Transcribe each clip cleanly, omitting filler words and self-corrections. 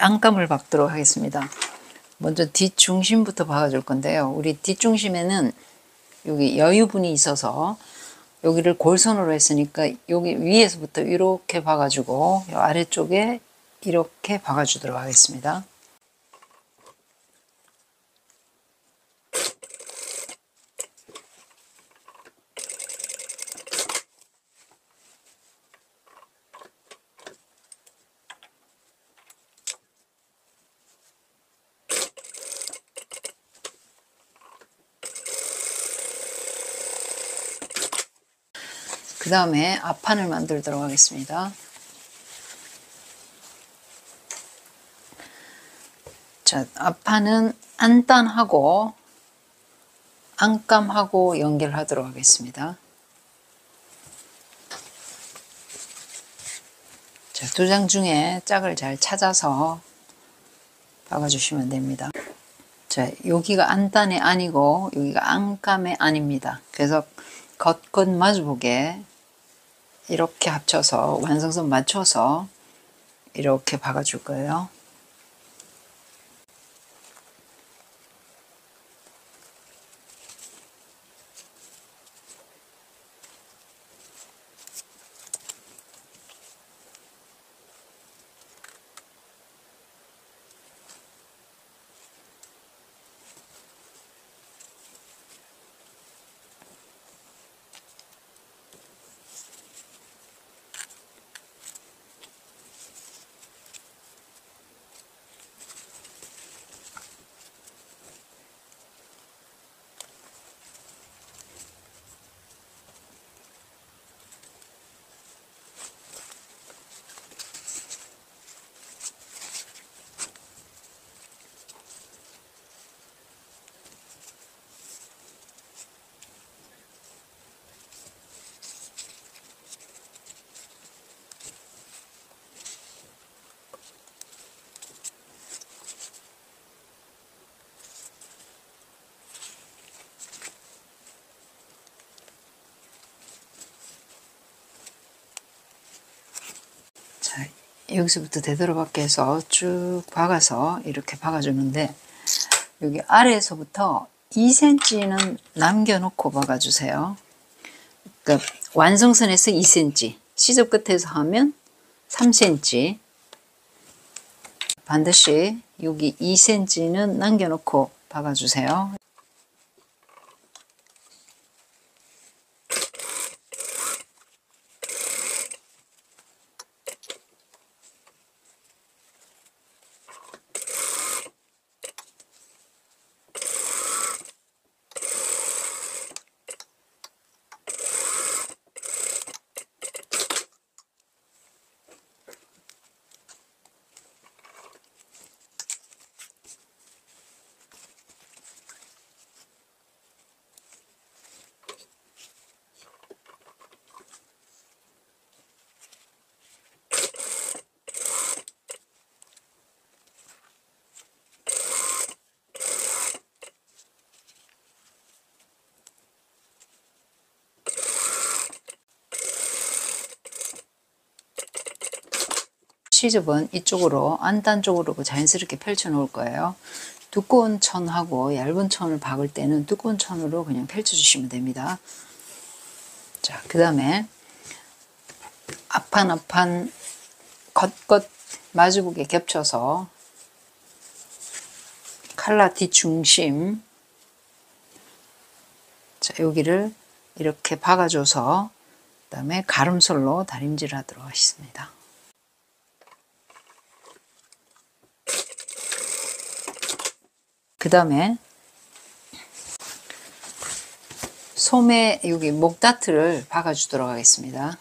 안감을 박도록 하겠습니다. 먼저 뒷중심부터 박아줄 건데요. 우리 뒷중심에는 여기 여유분이 있어서 여기를 골선으로 했으니까 여기 위에서부터 이렇게 박아주고 아래쪽에 이렇게 박아주도록 하겠습니다. 그 다음에 앞판을 만들도록 하겠습니다. 자, 앞판은 안단하고 안감하고 연결하도록 하겠습니다. 자, 두 장 중에 짝을 잘 찾아서 박아주시면 됩니다. 자, 여기가 안단의 안이고 여기가 안감의 안입니다. 그래서 겉겉 마주보게 이렇게 합쳐서 완성선 맞춰서 이렇게 박아줄 거예요. 자, 여기서부터 되돌아박기 해서 쭉 박아서 이렇게 박아주는데 여기 아래에서부터 2cm는 남겨놓고 박아주세요. 그러니까 완성선에서 2cm, 시접 끝에서 하면 3cm, 반드시 여기 2cm는 남겨놓고 박아주세요. 시접은 이쪽으로 안단 쪽으로 자연스럽게 펼쳐 놓을 거예요. 두꺼운 천하고 얇은 천을 박을 때는 두꺼운 천으로 그냥 펼쳐 주시면 됩니다. 자, 그 다음에 앞판 겉겉 마주보게 겹쳐서 칼라 뒷중심, 자, 여기를 이렇게 박아줘서 그 다음에 가름솔로 다림질 하도록 하겠습니다. 그 다음에 소매 여기 목다트를 박아주도록 하겠습니다.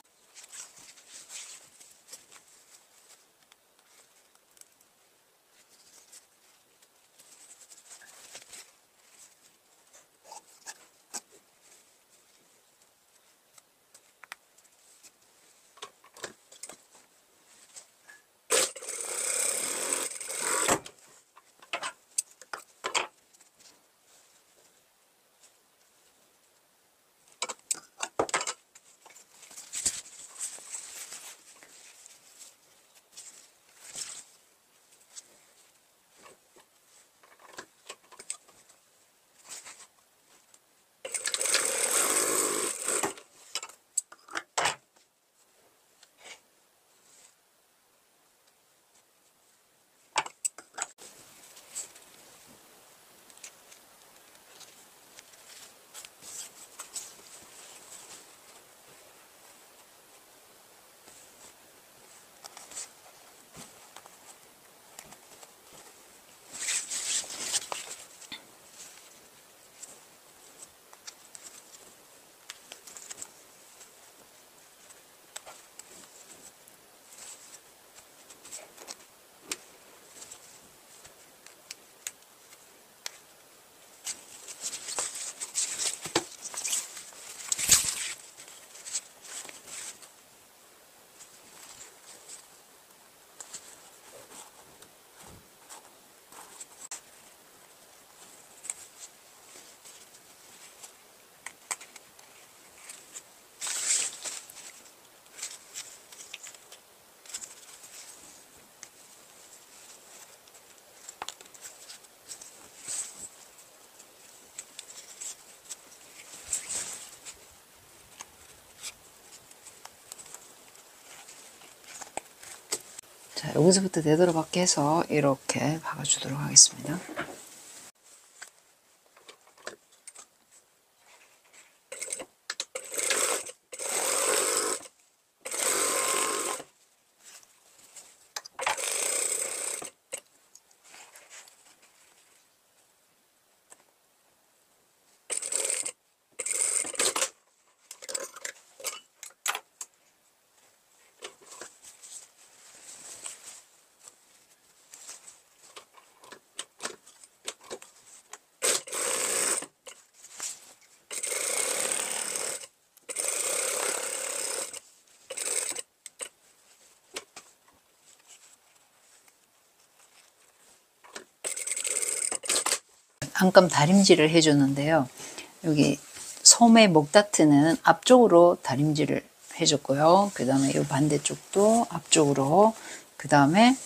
여기서부터 되돌아박기 해서 이렇게 박아주도록 하겠습니다. 안감 다림질을 해줬는데요. 여기 소매 목다트는 앞쪽으로 다림질을 해줬고요. 그 다음에 이 반대쪽도 앞쪽으로, 그 다음에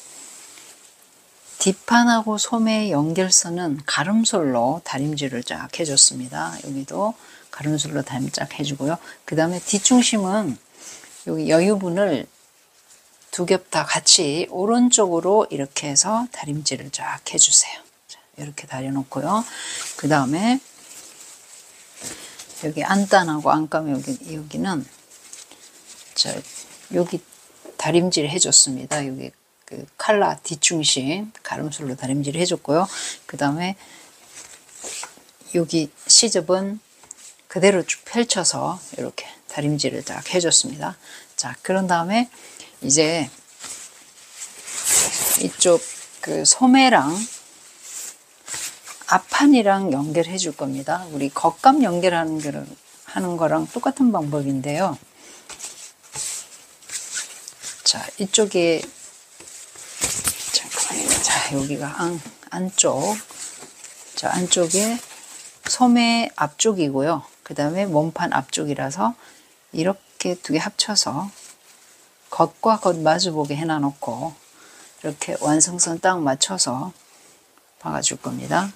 뒷판하고 소매 연결선은 가름솔로 다림질을 쫙 해줬습니다. 여기도 가름솔로 다림 쫙 해주고요. 그 다음에 뒷중심은 여기 여유분을 두 겹 다 같이 오른쪽으로 이렇게 해서 다림질을 쫙 해주세요. 자, 이렇게 다려놓고요. 그 다음에 여기 안단하고 안감 여기는 여기 다림질 해줬습니다. 여기 그 칼라 뒷중심 가름술로 다림질 해줬고요. 그 다음에 여기 시접은 그대로 쭉 펼쳐서 이렇게 다림질을 딱 해줬습니다. 자, 그런 다음에 이제 이쪽 그 소매랑 앞판이랑 연결해 줄 겁니다. 우리 겉감 연결하는 거랑 똑같은 방법인데요. 자, 이쪽에 잠깐만요. 자, 여기가 안쪽. 자, 안쪽에 소매 앞쪽이고요. 그 다음에 몸판 앞쪽이라서 이렇게 두 개 합쳐서 겉과 겉 마주보게 해놔놓고 이렇게 완성선 딱 맞춰서 박아줄 겁니다.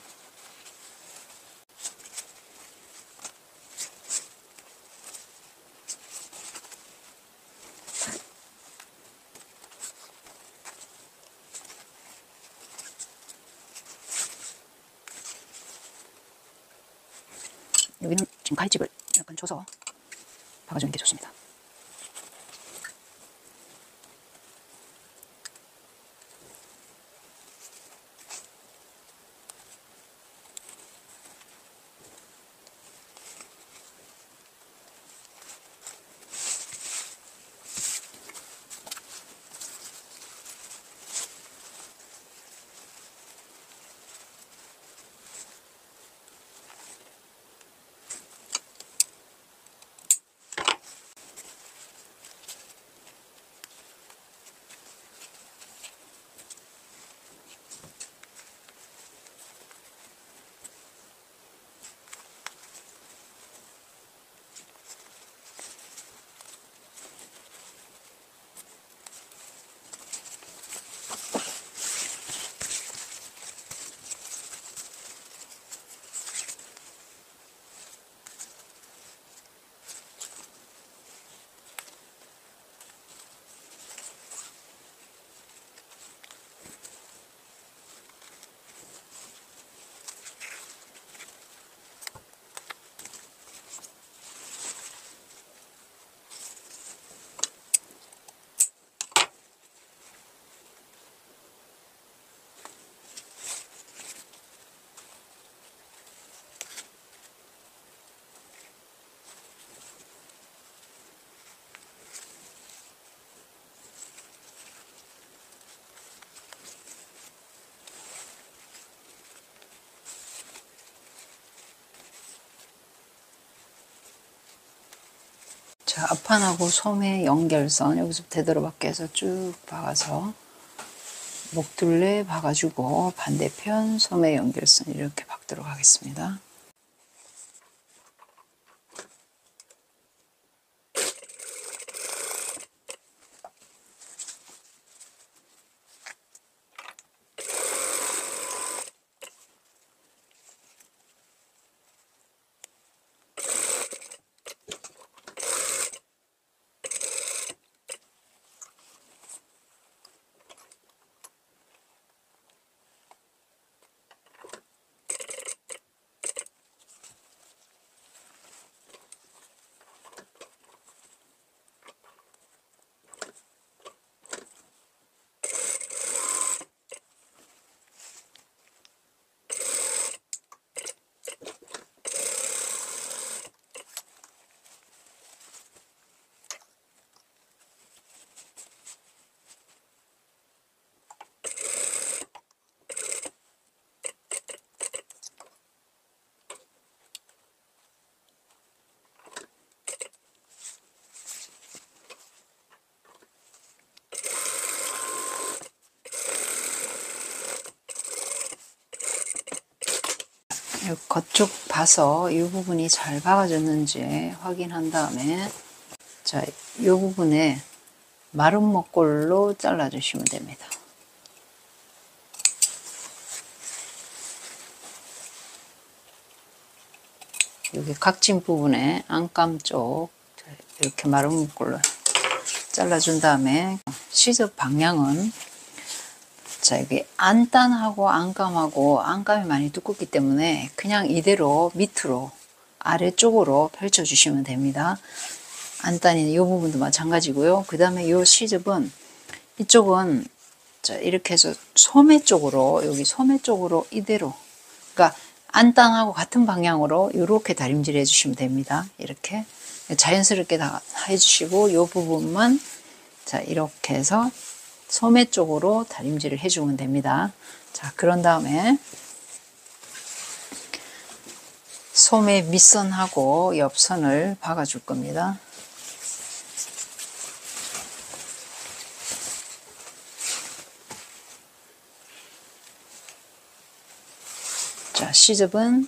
여기는 지금 가위집을 약간 줘서 박아주는 게 좋습니다. 자, 앞판하고 소매 연결선 여기서부터 되돌아박기 해서 쭉 박아서 목둘레 박아주고 반대편 소매 연결선 이렇게 박도록 하겠습니다. 겉쪽 봐서 이 부분이 잘 박아졌는지 확인한 다음에 자, 이 부분에 마른 목골로 잘라주시면 됩니다. 여기 각진 부분에 안감 쪽 이렇게 마른 목골로 잘라준 다음에 시접 방향은 자, 여기 안단하고 안감하고 안감이 많이 두껍기 때문에 그냥 이대로 밑으로 아래쪽으로 펼쳐 주시면 됩니다. 안단이 이 부분도 마찬가지고요. 그 다음에 이 시접은 이쪽은 자, 이렇게 해서 소매 쪽으로 여기 소매 쪽으로 이대로 그러니까 안단하고 같은 방향으로 이렇게 다림질 해주시면 됩니다. 이렇게 자연스럽게 다 해주시고 이 부분만 자 이렇게 해서 소매 쪽으로 다림질을 해주면 됩니다. 자 그런 다음에 소매 밑선하고 옆선을 박아줄 겁니다. 자 시접은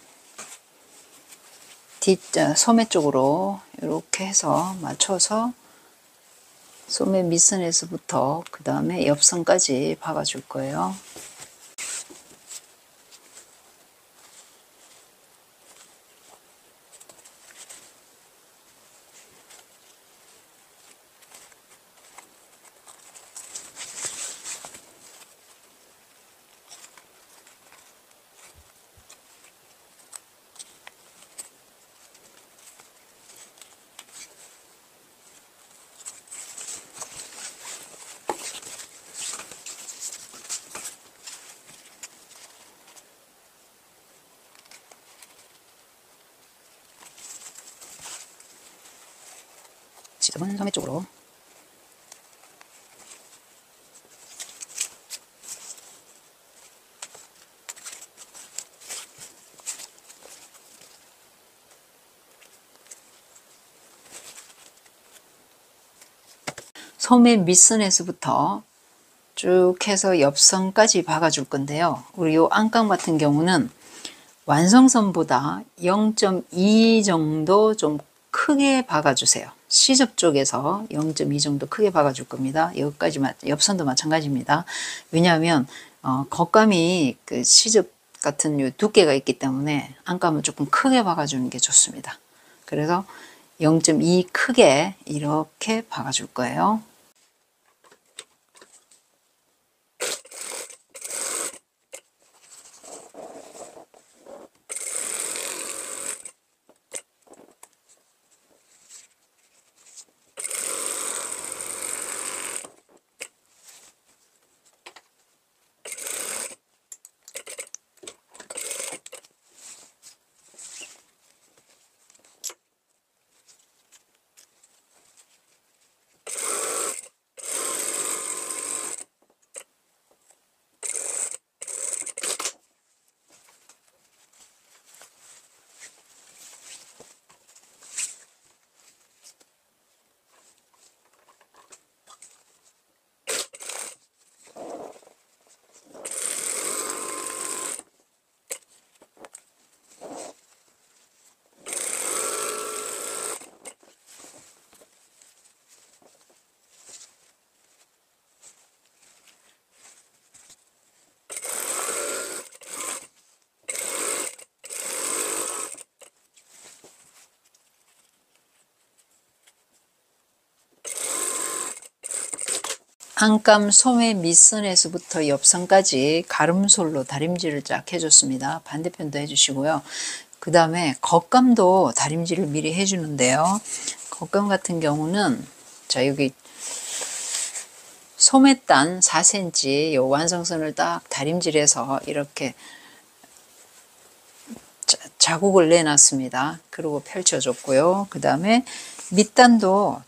소매 쪽으로 이렇게 해서 맞춰서 소매 밑선에서부터 그 다음에 옆선까지 박아줄 거예요. 시접은 소매 쪽으로 소매 밑선에서부터 쭉 해서 옆선까지 박아줄 건데요. 우리 요 안감 같은 경우는 완성선보다 0.2 정도 좀 크게 박아주세요. 시접 쪽에서 0.2 정도 크게 박아줄 겁니다. 여기까지 옆선도 마찬가지입니다. 왜냐하면 겉감이 그 시접 같은 요 두께가 있기 때문에 안감은 조금 크게 박아주는 게 좋습니다. 그래서 0.2 크게 이렇게 박아줄 거예요. 안감 소매 밑선에서부터 옆선까지 가름솔로 다림질을 쫙 해줬습니다. 반대편도 해주시고요. 그 다음에 겉감도 다림질을 미리 해주는데요. 겉감 같은 경우는 자 여기 소매단 4cm 요 완성선을 딱 다림질해서 이렇게 자국을 내놨습니다. 그리고 펼쳐줬고요. 그 다음에 밑단도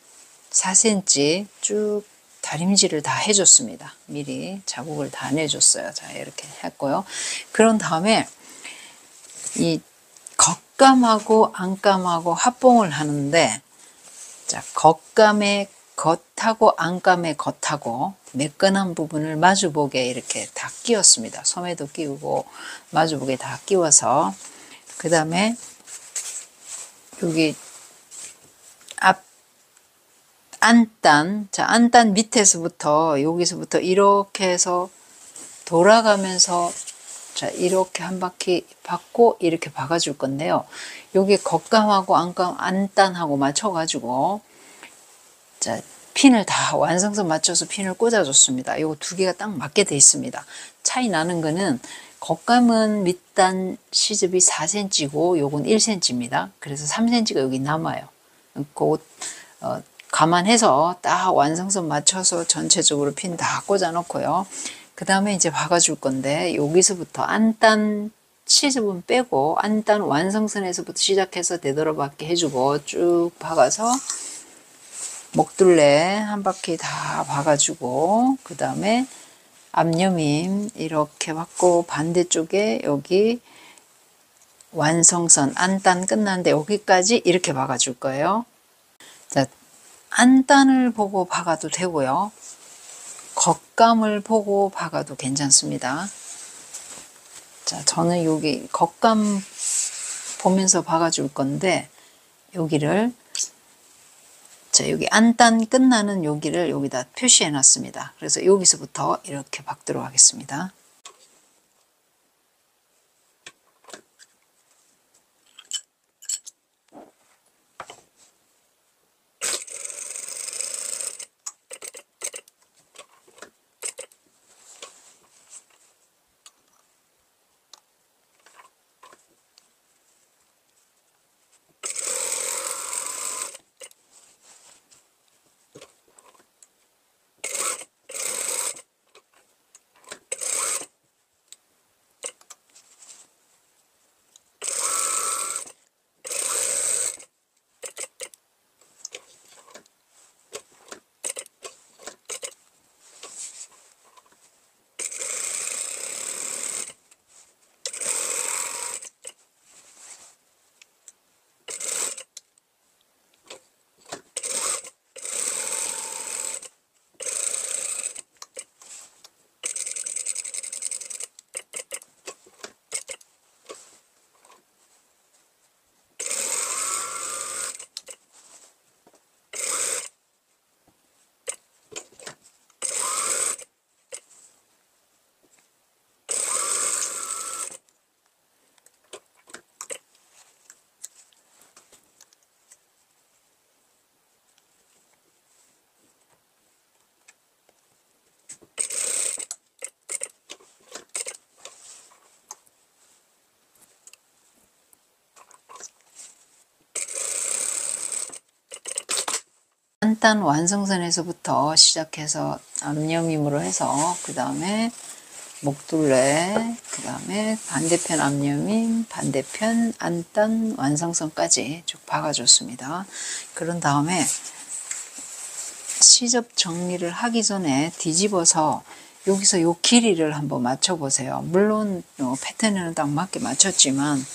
4cm 쭉 다림질을 다 해줬습니다. 미리 자국을 다 내줬어요. 자 이렇게 했고요. 그런 다음에 이 겉감하고 안감하고 합봉을 하는데 자 겉감의 겉하고 안감의 겉하고 매끈한 부분을 마주보게 이렇게 다 끼웠습니다. 소매도 끼우고 마주보게 다 끼워서 그 다음에 여기 앞 안단, 자, 안단 밑에서부터 여기서부터 이렇게 해서 돌아가면서 자, 이렇게 한 바퀴 받고 이렇게 박아줄 건데요. 여기 겉감하고 안단하고 맞춰가지고 자, 핀을 다 완성선 맞춰서 핀을 꽂아줬습니다. 이거 두 개가 딱 맞게 돼 있습니다. 차이 나는 거는 겉감은 밑단 시접이 4cm고 요건 1cm입니다. 그래서 3cm가 여기 남아요. 그 감안해서 딱 완성선 맞춰서 전체적으로 핀 다 꽂아 놓고요. 그 다음에 이제 박아줄 건데 여기서부터 안단 시접은 빼고 안단 완성선에서부터 시작해서 되돌아받게 해주고 쭉 박아서 목둘레 한 바퀴 다 박아주고 그 다음에 앞여밈 이렇게 받고 반대쪽에 여기 완성선 안단 끝났는데 여기까지 이렇게 박아줄 거예요. 자, 안단을 보고 박아도 되고요. 겉감을 보고 박아도 괜찮습니다. 자, 저는 여기 겉감 보면서 박아줄 건데 여기를 자, 여기 안단 끝나는 여기를 여기다 표시해 놨습니다. 그래서 여기서부터 이렇게 박도록 하겠습니다. 안단 완성선에서부터 시작해서 앞여밈으로 해서 그 다음에 목둘레 그 다음에 반대편 앞여밈 반대편 안단 완성선까지 쭉 박아줬습니다. 그런 다음에 시접 정리를 하기 전에 뒤집어서 여기서 요 길이를 한번 맞춰보세요. 물론 패턴에는 딱 맞게 맞췄지만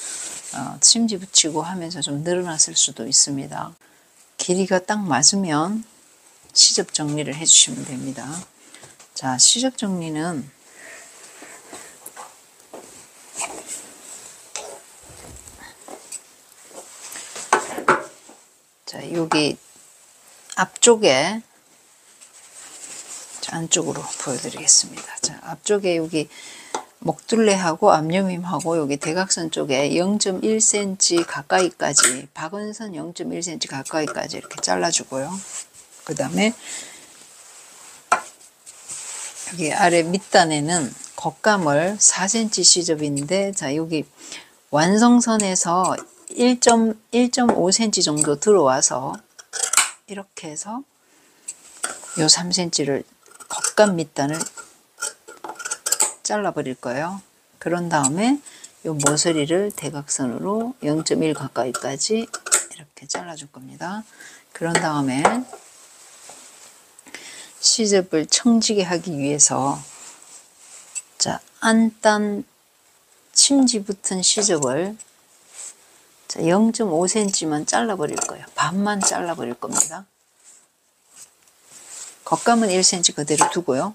심지 붙이고 하면서 좀 늘어났을 수도 있습니다. 길이가 딱 맞으면 시접 정리를 해주시면 됩니다. 자, 시접 정리는 자, 여기 앞쪽에 자, 안쪽으로 보여드리겠습니다. 자, 앞쪽에 여기 목둘레하고 앞여밈하고 여기 대각선 쪽에 0.1cm 가까이까지 박은선 0.1cm 가까이까지 이렇게 잘라주고요. 그 다음에 여기 아래 밑단에는 겉감을 4cm 시접인데 자 여기 완성선에서 1.5cm 정도 들어와서 이렇게 해서 요 3cm를 겉감 밑단을 잘라버릴 거예요. 그런 다음에 요 모서리를 대각선으로 0.1 가까이까지 이렇게 잘라줄 겁니다. 그런 다음에 시접을 청지게 하기 위해서 자 안단 침지 붙은 시접을 0.5cm만 잘라버릴 거예요. 반만 잘라버릴 겁니다. 겉감은 1cm 그대로 두고요.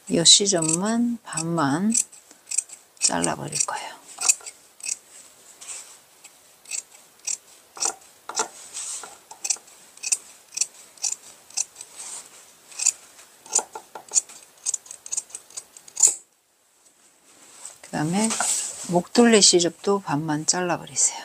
이 시접만 반만 잘라버릴 거예요. 다음에 목둘레 시접도 반만 잘라버리세요.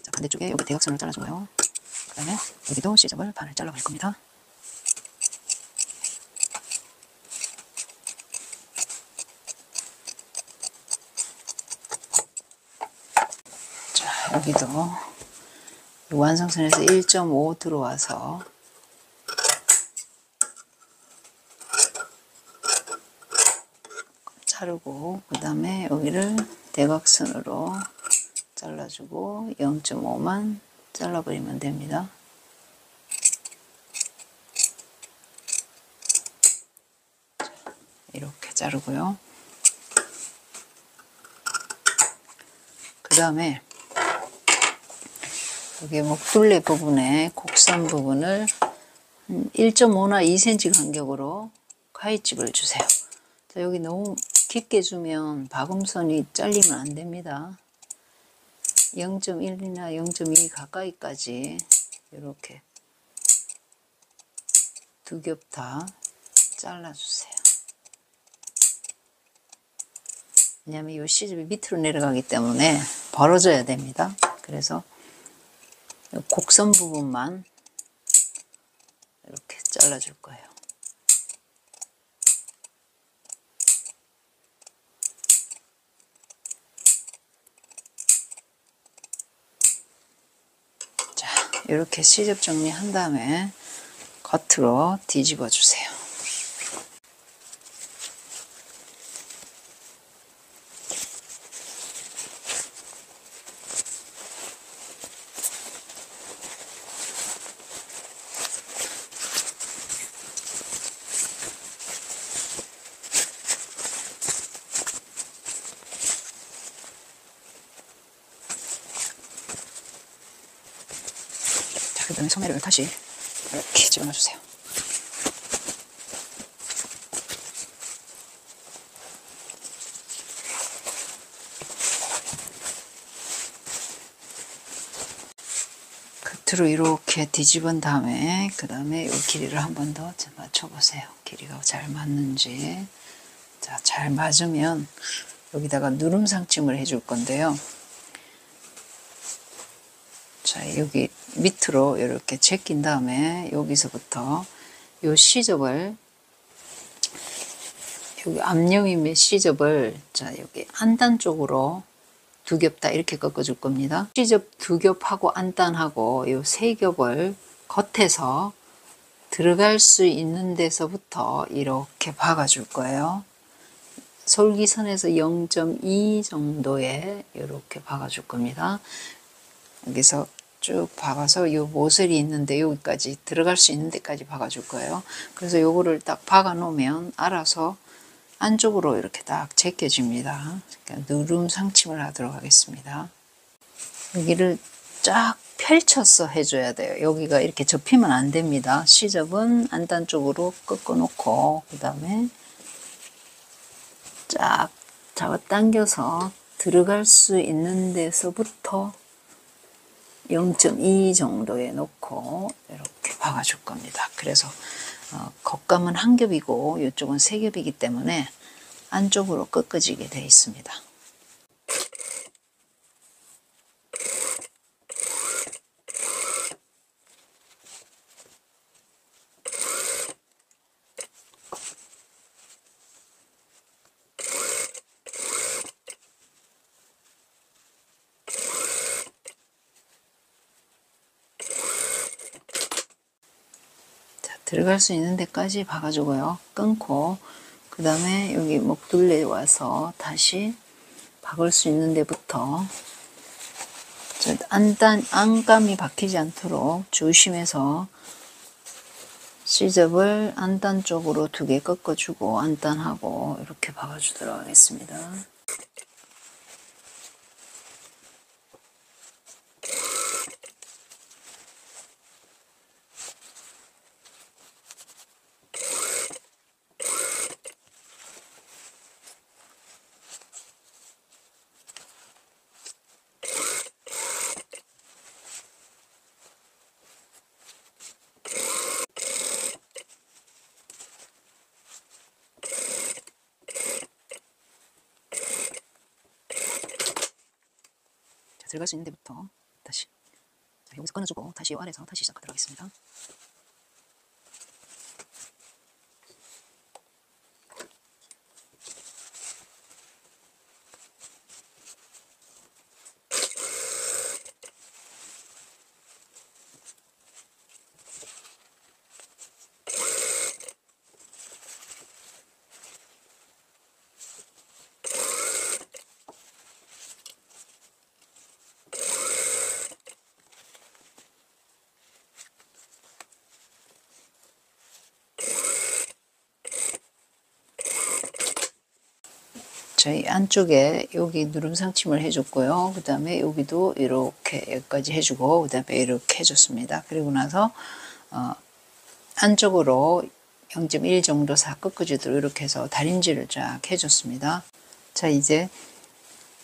자, 반대쪽에 여기 대각선을 잘라주고요. 그 다음에 여기도 시접을 반을 잘라버릴 겁니다. 자, 여기도 완성선에서 1.5 들어와서 자르고, 그 다음에 여기를 대각선으로 잘라주고 0.5만 잘라버리면 됩니다. 이렇게 자르고요. 그 다음에 여기 목둘레 부분에 곡선 부분을 1.5나 2cm 간격으로 가위집을 주세요. 자, 여기 너무 깊게 주면 박음선이 잘리면 안 됩니다. 0.1이나 0.2 가까이까지 이렇게 두 겹 다 잘라주세요. 왜냐하면 이 시접이 밑으로 내려가기 때문에 벌어져야 됩니다. 그래서 곡선 부분만 이렇게 잘라줄 거예요. 자, 이렇게 시접 정리한 다음에 겉으로 뒤집어 주세요. 그 다음에 소매를 다시 이렇게 집어넣어주세요. 끝으로 이렇게 뒤집은 다음에 그 다음에 이 길이를 한 번 더 맞춰보세요. 길이가 잘 맞는지. 자, 잘 맞으면 여기다가 누름 상침을 해줄 건데요. 자, 여기 밑으로 이렇게 제낀 다음에 여기서부터 요 시접을, 여기 앞여미 시접을, 자, 여기 안단 쪽으로 두 겹 다 이렇게 꺾어줄 겁니다. 시접 두 겹하고 안단하고 요 세 겹을 겉에서 들어갈 수 있는 데서부터 이렇게 박아줄 거예요. 솔기선에서 0.2 정도에 이렇게 박아줄 겁니다. 여기서 쭉 박아서 이 모서리 있는데 여기까지 들어갈 수 있는 데까지 박아줄 거예요. 그래서 요거를 딱 박아 놓으면 알아서 안쪽으로 이렇게 딱 제껴집니다. 그러니까 누름 상침을 하도록 하겠습니다. 여기를 쫙 펼쳐서 해줘야 돼요. 여기가 이렇게 접히면 안 됩니다. 시접은 안단 쪽으로 꺾어 놓고 그 다음에 쫙 잡아당겨서 들어갈 수 있는 데서부터 0.2 정도에 놓고 이렇게 박아줄 겁니다. 그래서 겉감은 한 겹이고 이쪽은 세 겹이기 때문에 안쪽으로 꺾어지게 되어 있습니다. 들어갈 수 있는 데까지 박아주고요. 끊고 그 다음에 여기 목둘레 와서 다시 박을 수 있는 데부터 안감이 박히지 않도록 조심해서 시접을 안단 쪽으로 두 개 꺾어주고 안단하고 이렇게 박아주도록 하겠습니다. 들어갈 수 있는 데부터 다시 여기서 끊어주고 다시 아래에서 다시 시작하도록 하겠습니다. 저희 안쪽에 여기 누름 상침을 해줬고요. 그 다음에 여기도 이렇게 여기까지 해주고 그 다음에 이렇게 해줬습니다. 그리고 나서 안쪽으로 0.1 정도 끝까지도 이렇게 해서 다림질을 쫙 해줬습니다. 자, 이제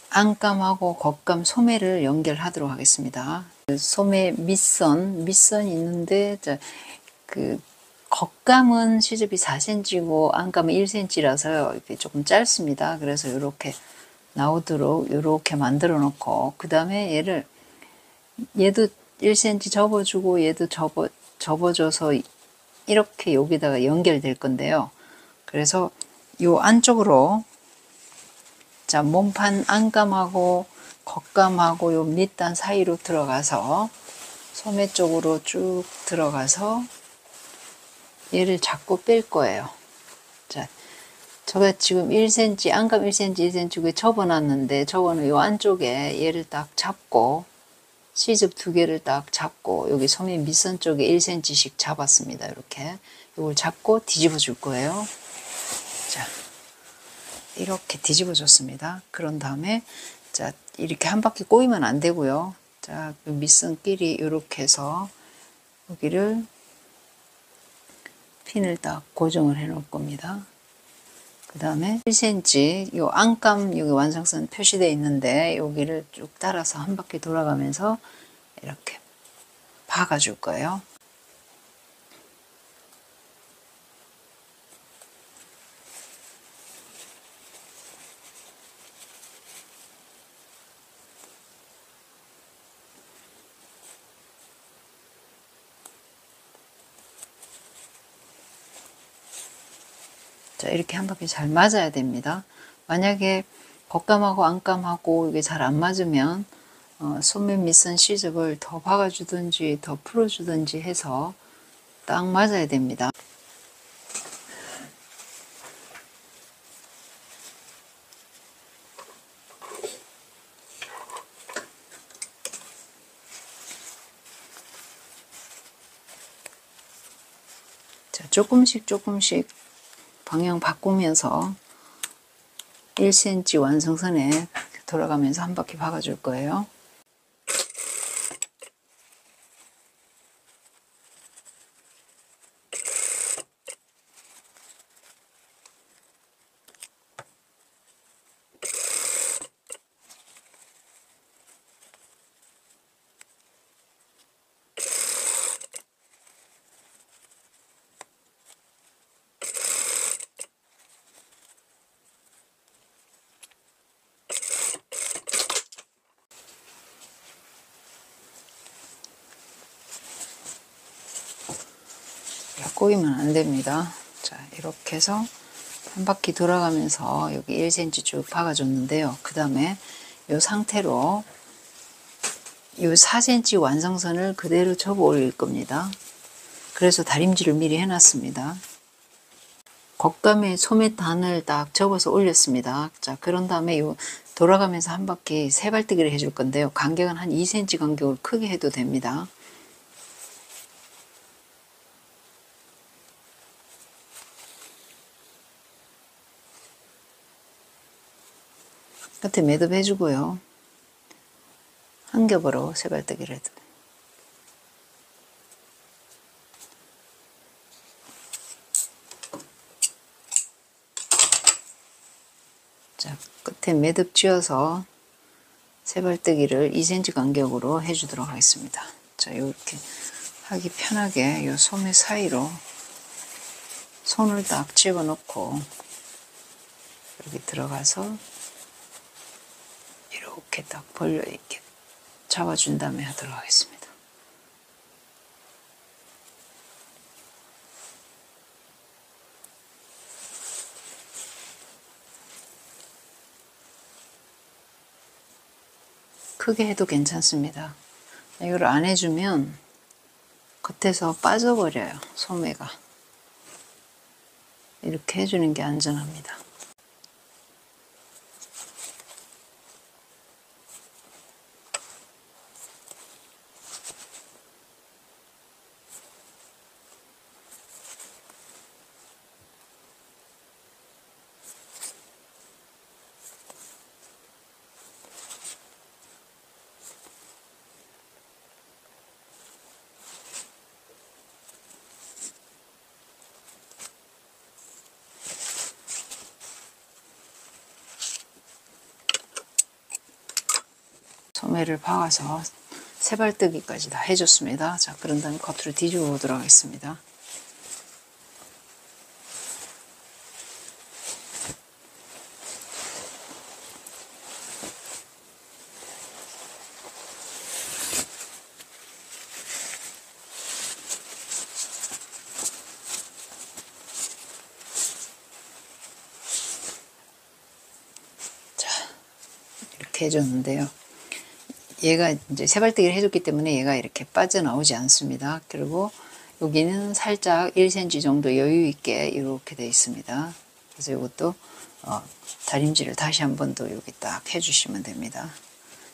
안감하고 겉감 소매를 연결하도록 하겠습니다. 소매 밑선이 있는데 그 겉감은 시접이 4cm고 안감은 1cm라서 이렇게 조금 짧습니다. 그래서 이렇게 나오도록 이렇게 만들어 놓고 그 다음에 얘도 1cm 접어주고 얘도 접어줘서 이렇게 여기다가 연결될 건데요. 그래서 요 안쪽으로 자, 몸판 안감하고 겉감하고 요 밑단 사이로 들어가서 소매 쪽으로 쭉 들어가서 얘를 잡고 뺄 거예요. 자, 제가 지금 1cm, 안감 1cm, 1cm 접어놨는데 접어놓은 요 안쪽에 얘를 딱 잡고 시접 두 개를 딱 잡고 여기 소매 밑선 쪽에 1cm씩 잡았습니다. 이렇게 이걸 잡고 뒤집어 줄 거예요. 자, 이렇게 뒤집어 줬습니다. 그런 다음에 자, 이렇게 한 바퀴 꼬이면 안 되고요. 자, 그 밑선끼리 이렇게 해서 여기를 핀을 딱 고정을 해 놓을 겁니다. 그 다음에 1cm 요 안감 여기 완성선 표시되어 있는데 여기를 쭉 따라서 한 바퀴 돌아가면서 이렇게 박아 줄 거예요. 자, 이렇게 한 바퀴 잘 맞아야 됩니다. 만약에 겉감하고 안감하고 이게 잘 안 맞으면 소매 밑선 시접을 더 박아주든지 더 풀어주든지 해서 딱 맞아야 됩니다. 자, 조금씩 방향 바꾸면서 1cm 완성선에 돌아가면서 한 바퀴 박아줄 거예요. 꼬이면 안 됩니다. 자, 이렇게 해서 한 바퀴 돌아가면서 여기 1cm 쭉 박아줬는데요. 그 다음에 이 상태로 이 4cm 완성선을 그대로 접어 올릴 겁니다. 그래서 다림질을 미리 해놨습니다. 겉감에 소매단을 딱 접어서 올렸습니다. 자, 그런 다음에 요 돌아가면서 한 바퀴 세 발뜨기를 해줄 건데요. 간격은 한 2cm 간격을 크게 해도 됩니다. 끝에 매듭 해주고요. 한 겹으로 세 발뜨기를 해도. 자, 끝에 매듭 쥐어서 세 발뜨기를 2cm 간격으로 해주도록 하겠습니다. 자, 이렇게 하기 편하게 이 소매 사이로 손을 딱 집어넣고 여기 들어가서 이렇게 딱 벌려 있게 잡아준 다음에 하도록 하겠습니다. 크게 해도 괜찮습니다. 이걸 안 해주면 겉에서 빠져버려요, 소매가. 이렇게 해주는 게 안전합니다. 소매를 박아서 세발뜨기까지 다 해줬습니다. 자, 그런 다음에 겉으로 뒤집어 보도록 하겠습니다. 자, 이렇게 해줬는데요. 얘가 이제 세발뜨기를 해줬기 때문에 얘가 이렇게 빠져나오지 않습니다. 그리고 여기는 살짝 1cm 정도 여유 있게 이렇게 되어 있습니다. 그래서 이것도 다림질을 다시 한 번 더 여기 딱 해주시면 됩니다.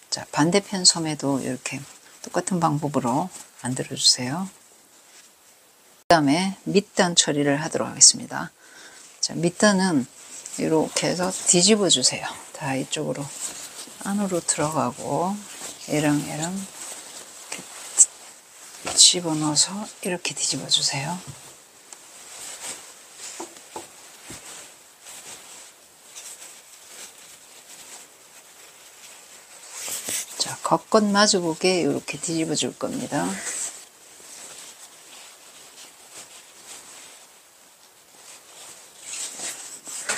자, 반대편 소매도 이렇게 똑같은 방법으로 만들어 주세요. 그 다음에 밑단 처리를 하도록 하겠습니다. 자, 밑단은 이렇게 해서 뒤집어 주세요. 다 이쪽으로 안으로 들어가고 얘랑 이렇게 집어넣어서 이렇게 뒤집어 주세요. 자, 겉겉 마주보게 이렇게 뒤집어 줄 겁니다.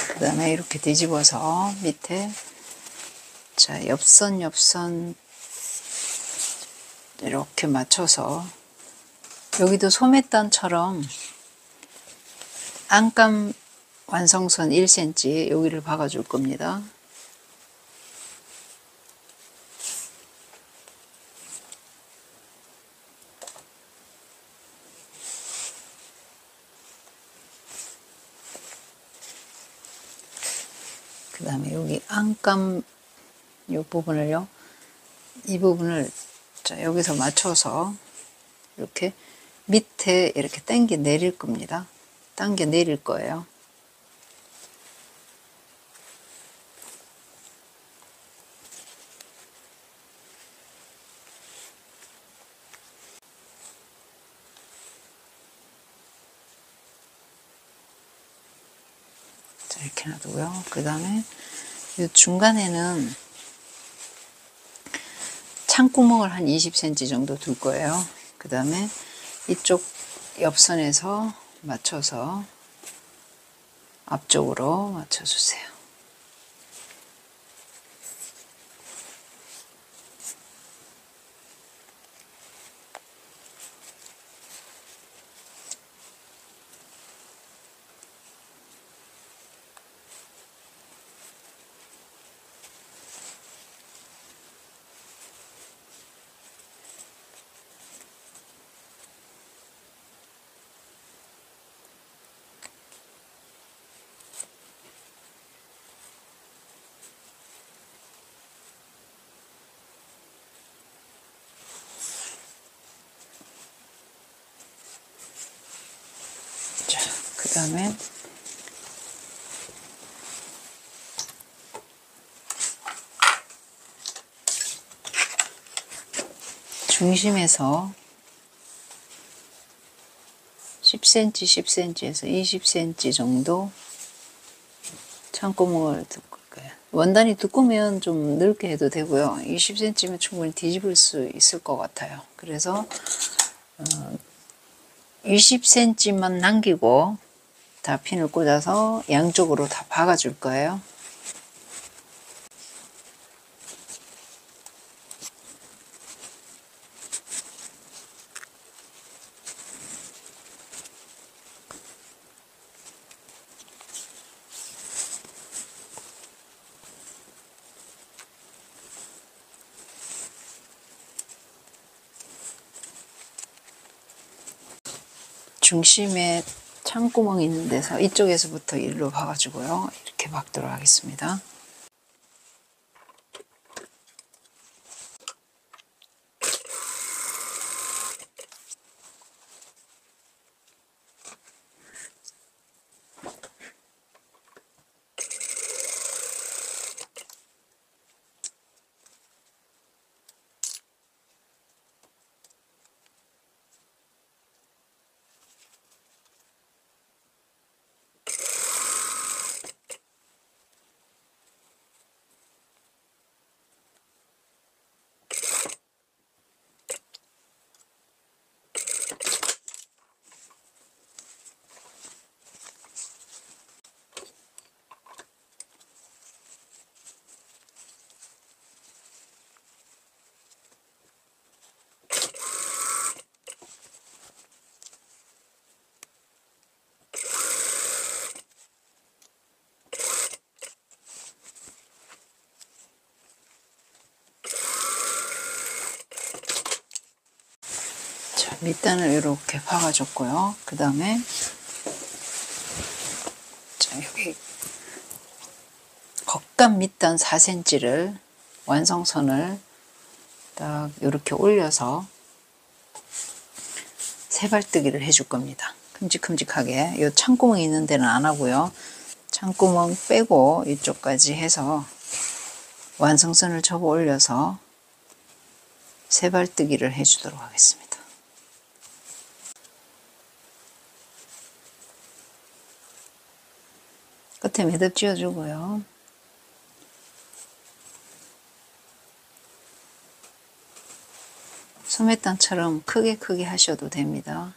그 다음에 이렇게 뒤집어서 밑에 자, 옆선 이렇게 맞춰서 여기도 소매단처럼 안감 완성선 1cm 여기를 박아 줄 겁니다. 그 다음에 여기 안감 이 부분을요, 이 부분을 자, 여기서 맞춰서 이렇게 밑에 이렇게 당겨 내릴 겁니다. 당겨 내릴 거예요. 자, 이렇게 놔두고요. 그 다음에 이 중간에는 창구멍을 한 20cm 정도 둘 거예요. 그 다음에 이쪽 옆선에서 맞춰서 앞쪽으로 맞춰주세요. 그 다음에 중심에서 10cm, 10cm에서 20cm 정도 창구멍을 뚫을 거예요. 원단이 두꺼우면 좀 넓게 해도 되고요. 20cm면 충분히 뒤집을 수 있을 것 같아요. 그래서 20cm만 남기고 다 핀을 꽂아서 양쪽으로 다 박아줄 거예요. 중심에 창구멍이 있는 데서 이쪽에서부터 일로 봐가지고요. 이렇게 박도록 하겠습니다. 자, 밑단을 이렇게 박아줬고요. 그 다음에 자, 여기 겉감 밑단 4cm를 완성선을 딱 이렇게 올려서 세발뜨기를 해줄 겁니다. 큼직큼직하게. 이 창구멍이 있는 데는 안 하고요. 창구멍 빼고 이쪽까지 해서 완성선을 접어 올려서 세발뜨기를 해주도록 하겠습니다. 끝에 매듭 지어주고요. 소매단처럼 크게 하셔도 됩니다.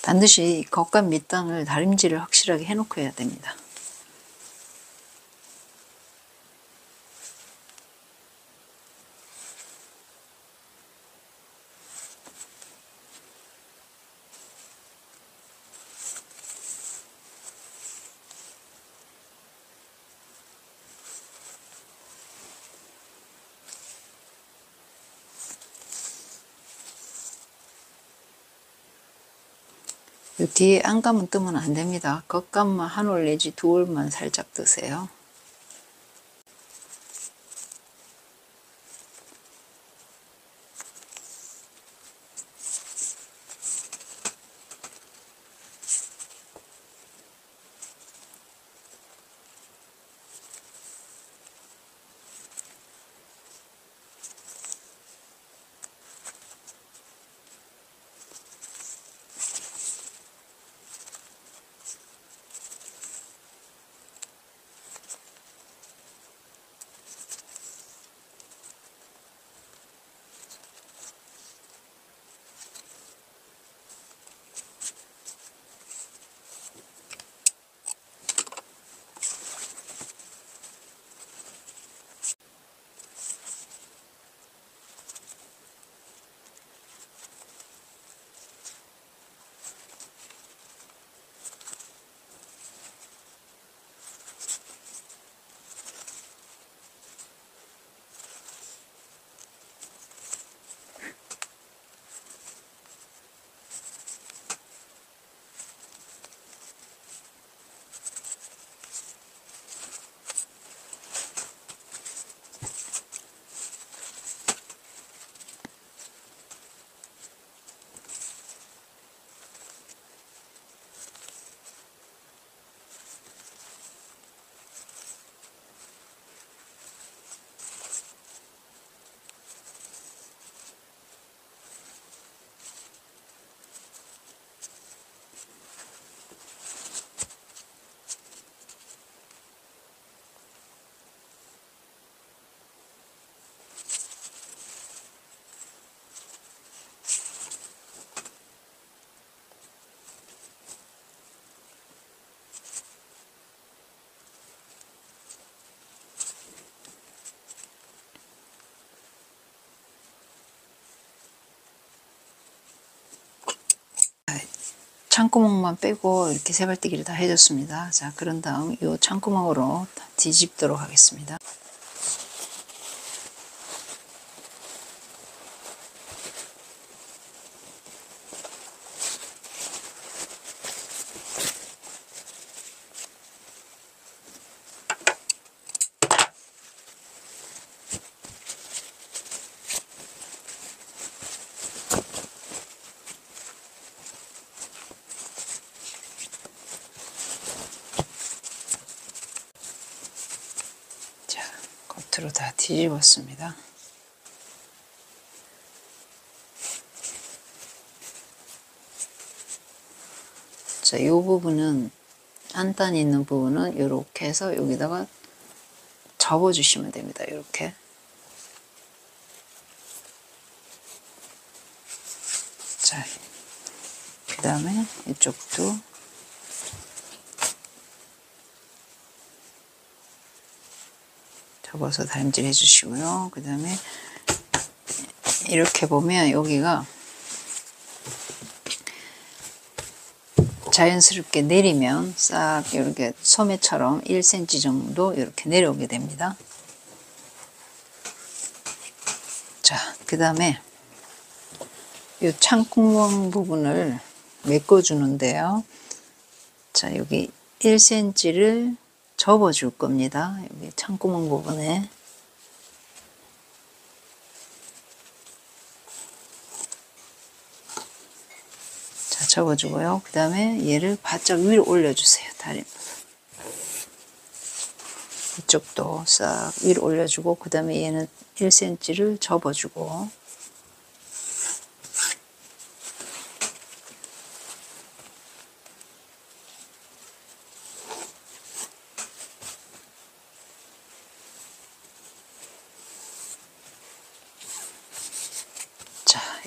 반드시 겉감 밑단을 다림질을 확실하게 해놓고 해야 됩니다. 이 뒤에 안감은 뜨면 안 됩니다. 겉감만 한 올 내지 두 올만 살짝 뜨세요. 창구멍만 빼고 이렇게 세발뜨기를 다 해줬습니다. 자, 그런 다음 이 창구멍으로 뒤집도록 하겠습니다. 겉으로 다 뒤집었습니다. 자, 이 부분은 안단 있는 부분은 이렇게 해서 여기다가 접어주시면 됩니다. 이렇게. 자, 그 다음에 이쪽도 접어서 다림질 해주시고요. 그 다음에 이렇게 보면 여기가 자연스럽게 내리면 싹 이렇게 소매처럼 1cm 정도 이렇게 내려오게 됩니다. 자, 그 다음에 이 창구멍 부분을 메꿔주는데요. 자, 여기 1cm를 접어 줄 겁니다. 여기 창구멍 부분에. 자, 접어주고요. 그 다음에 얘를 바짝 위로 올려주세요. 다리. 이쪽도 싹 위로 올려주고, 그 다음에 얘는 1cm를 접어주고,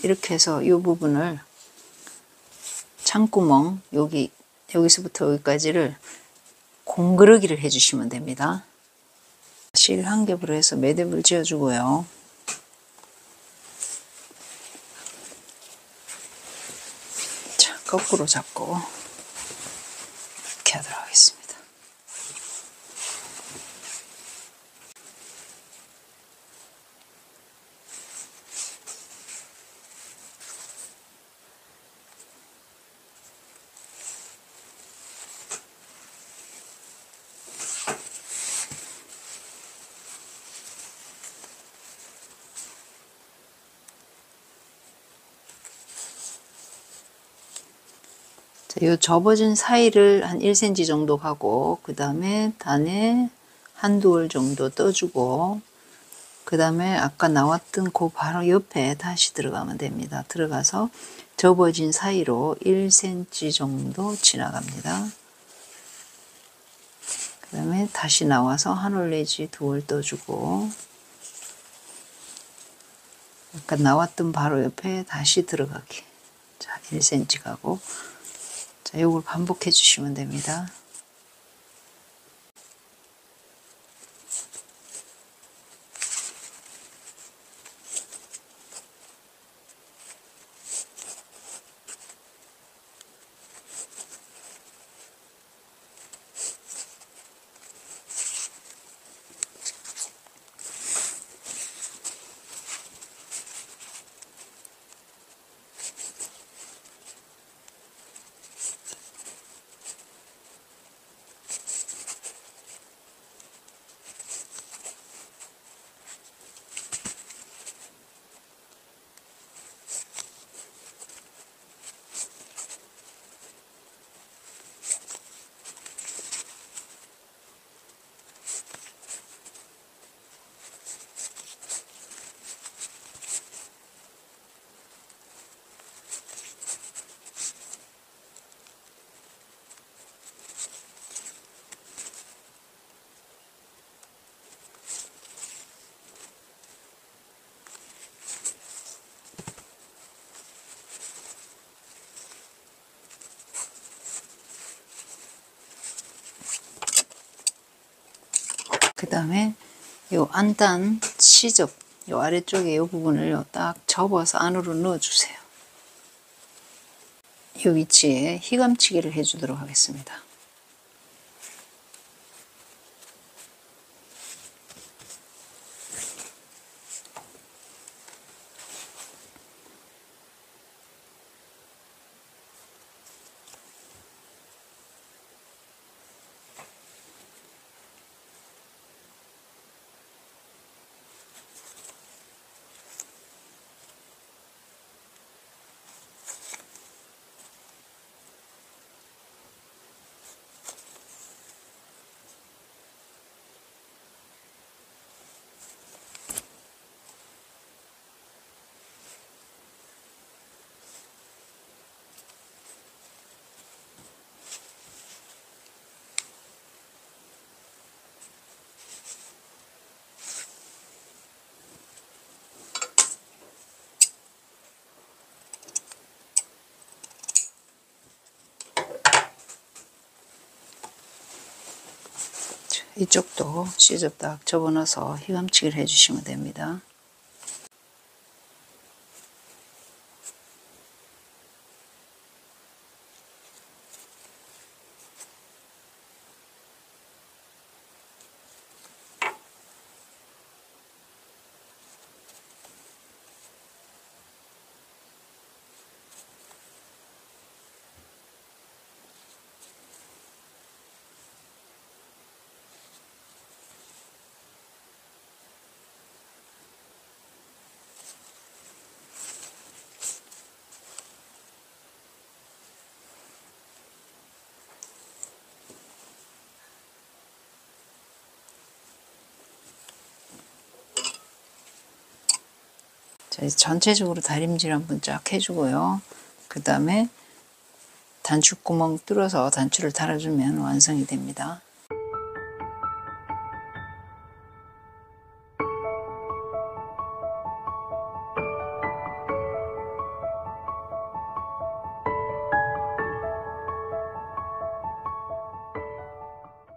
이렇게 해서 이 부분을 창구멍 여기서부터 여기까지를 공그러기를 해주시면 됩니다. 실 한 겹으로 해서 매듭을 지어주고요. 자, 거꾸로 잡고 이렇게 하도록 하겠습니다. 이 접어진 사이를 한 1cm 정도 가고, 그 다음에 단에 한두 올 정도 떠주고, 그 다음에 아까 나왔던 그 바로 옆에 다시 들어가면 됩니다. 들어가서 접어진 사이로 1cm 정도 지나갑니다. 그 다음에 다시 나와서 한 올 내지 두 올 떠주고, 아까 나왔던 바로 옆에 다시 들어가기. 자, 1cm 가고, 자, 요걸 반복해 주시면 됩니다. 그 다음에 요 안단 시접 요 아래쪽에 요 부분을 딱 접어서 안으로 넣어 주세요. 이 위치에 휘감치기를 해주도록 하겠습니다. 이쪽도 시접 딱 접어넣어서 휘감치기를 해주시면 됩니다. 자, 전체적으로 다림질 한번 쫙 해주고요. 그 다음에 단추구멍 뚫어서 단추를 달아주면 완성이 됩니다.